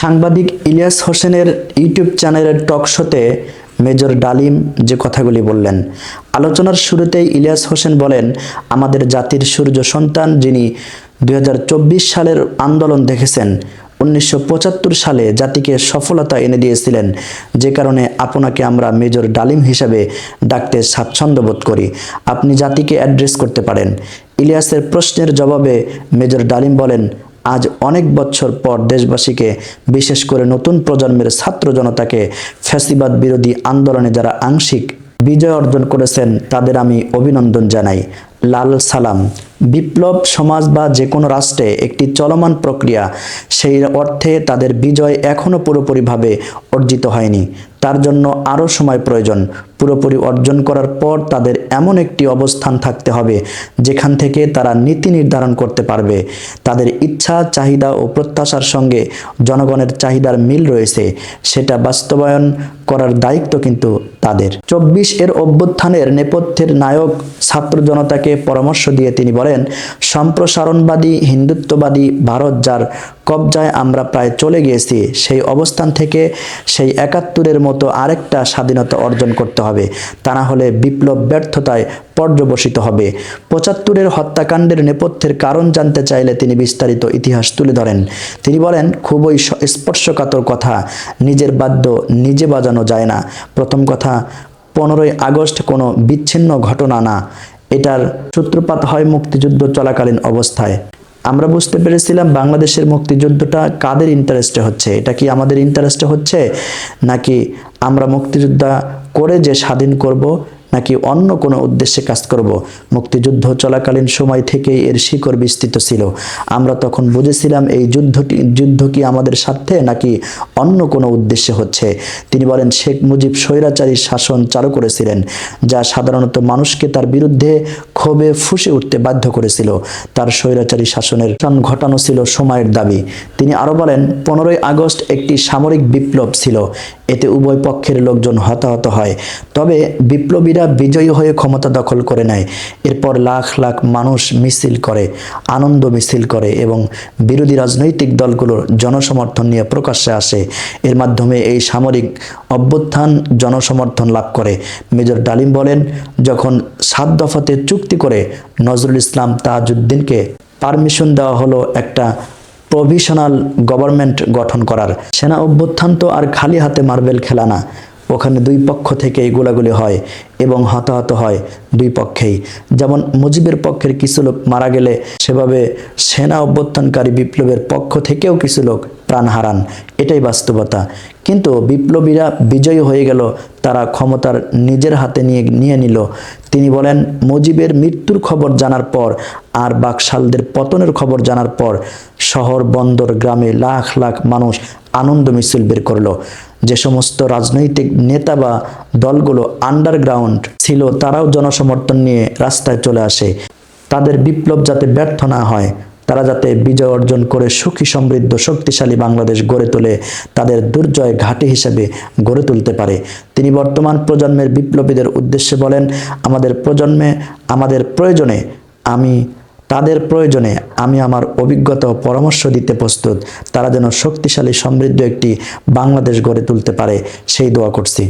সাংবাদিক ইলিয়াস হোসেনের ইউটিউব চ্যানেলের টক শোতে মেজর ডালিম যে কথাগুলি বললেন, আলোচনার শুরুতেই ইলিয়াস হোসেন বলেন, আমাদের জাতির সূর্য সন্তান যিনি 2024 সালের আন্দোলন দেখেছেন, 1975 সালে জাতিকে সফলতা এনে দিয়েছিলেন, যে কারণে আপনাকে আমরা মেজর ডালিম হিসাবে ডাকতে স্বাচ্ছন্দ্য বোধ করি। আপনি জাতিকে অ্যাড্রেস করতে পারেন। ইলিয়াসের প্রশ্নের জবাবে মেজর ডালিম বলেন, আজ অনেক বছর পর দেশবাসীকে, বিশেষ করে নতুন প্রজন্মের ছাত্র জনতাকে ফ্যাসিবাদ বিরোধী আন্দোলনে যারা আংশিক বিজয় অর্জন করেছেন তাদের আমি অভিনন্দন জানাই। লাল সালাম। বিপ্লব সমাজ বা যে কোনো রাষ্ট্রে একটি চলমান প্রক্রিয়া, সেই অর্থে তাদের বিজয় এখনও পুরোপুরিভাবে অর্জিত হয়নি। তার জন্য আরও সময় প্রয়োজন। পুরোপুরি অর্জন করার পর তাদের এমন একটি অবস্থান থাকতে হবে যেখান থেকে তারা নীতি নির্ধারণ করতে পারবে। তাদের ইচ্ছা, চাহিদা ও প্রত্যাশার সঙ্গে জনগণের চাহিদার মিল রয়েছে, সেটা বাস্তবায়ন করার দায়িত্ব কিন্তু তাদের। 24 এর অভ্যুত্থানের নেপথ্যের নায়ক ছাত্র জনতাকে পরামর্শ দিয়ে তিনি বলেন, সম্প্রসারণবাদী হিন্দুত্ববাদী ভারত যার কবজায় আমরা প্রায় চলে গিয়েছি, সেই অবস্থান থেকে সেই 71-এর মতো আরেকটা স্বাধীনতা অর্জন করতে হবে। তা না হলে বিপ্লব ব্যর্থতায় পর্যবসিত হবে। 75-এর হত্যাকাণ্ডের নেপথ্যের কারণ জানতে চাইলে তিনি বিস্তারিত ইতিহাস তুলে ধরেন। তিনি বলেন, খুবই স্পর্শকাতর কথা, নিজের বাদ্য নিজে বাজানো যায় না। প্রথম কথা, 15ই আগস্ট কোনো বিচ্ছিন্ন ঘটনা না, এটার সূত্রপাত হয় মুক্তিযুদ্ধ চলাকালীন অবস্থায়। আমরা বুঝতে পেরেছিলাম বাংলাদেশের মুক্তিযুদ্ধটা কাদের ইন্টারেস্টে হচ্ছে। এটা কি আমাদের ইন্টারেস্টে হচ্ছে, নাকি আমরা মুক্তিযুদ্ধ করে যে স্বাধীন করব, নাকি অন্য কোনো উদ্দেশ্যে কাজ করব। মুক্তিযুদ্ধ চলাকালীন সময় থেকেই এর শিকড় বিস্তৃত ছিল। আমরা তখন বুঝেছিলাম এই যুদ্ধ কি আমাদের স্বার্থে নাকি অন্য কোনো উদ্দেশ্যে হচ্ছে। তিনি বলেন, শেখ মুজিব স্বৈরাচারী শাসন চালু করেছিলেন, যা সাধারণত মানুষকে তার বিরুদ্ধে ক্ষোভে ফুঁসে উঠতে বাধ্য করেছিল। তার স্বৈরাচারী শাসনের ঘটানো ছিল সময়ের দাবি। তিনি আরো বলেন, 15ই আগস্ট একটি সামরিক বিপ্লব ছিল, এতে উভয় পক্ষের লোকজন হতাহত হয়, তবে বিপ্লবীরা বিজয়ী হয়ে ক্ষমতা দখল করে নেয়। এরপর লাখ লাখ মানুষ মিছিল করে, আনন্দ মিছিল করে এবং বিরোধী রাজনৈতিক দলগুলোর জনসমর্থন নিয়ে প্রকাশ্যে আসে। এর মাধ্যমে এই সামরিক অভ্যুত্থান জনসমর্থন লাভ করে। মেজর ডালিম বলেন, যখন 7 দফাতে চুক্তি করে নজরুল ইসলাম তাজউদ্দিনকে পারমিশন দেওয়া হলো একটা প্রভিশনাল গভর্নমেন্ট গঠন করার, সেনা অভ্যুত্থান তো আর খালি হাতে মার্বেল খেলা না। ওখানে দুই পক্ষ থেকে গোলাগুলি হয় এবং হতাহত হয় দুই পক্ষেই। যেমন মুজিবের পক্ষের কিছু লোক মারা গেলে সেভাবে সেনা অভ্যুত্থানকারী বিপ্লবের পক্ষ থেকেও কিছু লোক প্রাণ হারান, এটাই বাস্তবতা। কিন্তু বিপ্লবীরা বিজয়ী হয়ে গেল, তারা ক্ষমতার নিজের হাতে নিয়ে নিল। তিনি বলেন, মুজিবের মৃত্যুর খবর জানার পর আর বাকশালদের পতনের খবর জানার পর শহর, বন্দর, গ্রামে লাখ লাখ মানুষ আনন্দ মিছিল বের করলো। যে সমস্ত রাজনৈতিক নেতা বা দলগুলো আন্ডারগ্রাউন্ড ছিল, তারাও জনসমর্থন নিয়ে রাস্তায় চলে আসে। তাদের বিপ্লব যাতে ব্যর্থ না হয়, তারা যাতে বিজয় অর্জন করে সুখী, সমৃদ্ধ, শক্তিশালী বাংলাদেশ গড়ে তোলে, তাদের দুর্জয় ঘাঁটি হিসেবে গড়ে তুলতে পারে। তিনি বর্তমান প্রজন্মের বিপ্লবীদের উদ্দেশ্যে বলেন, তাদের প্রয়োজনে আমি আমার অভিজ্ঞতা ও পরামর্শ দিতে প্রস্তুত। তারা যেন শক্তিশালী, সমৃদ্ধ একটি বাংলাদেশ গড়ে তুলতে পারে, সেই দোয়া করছি।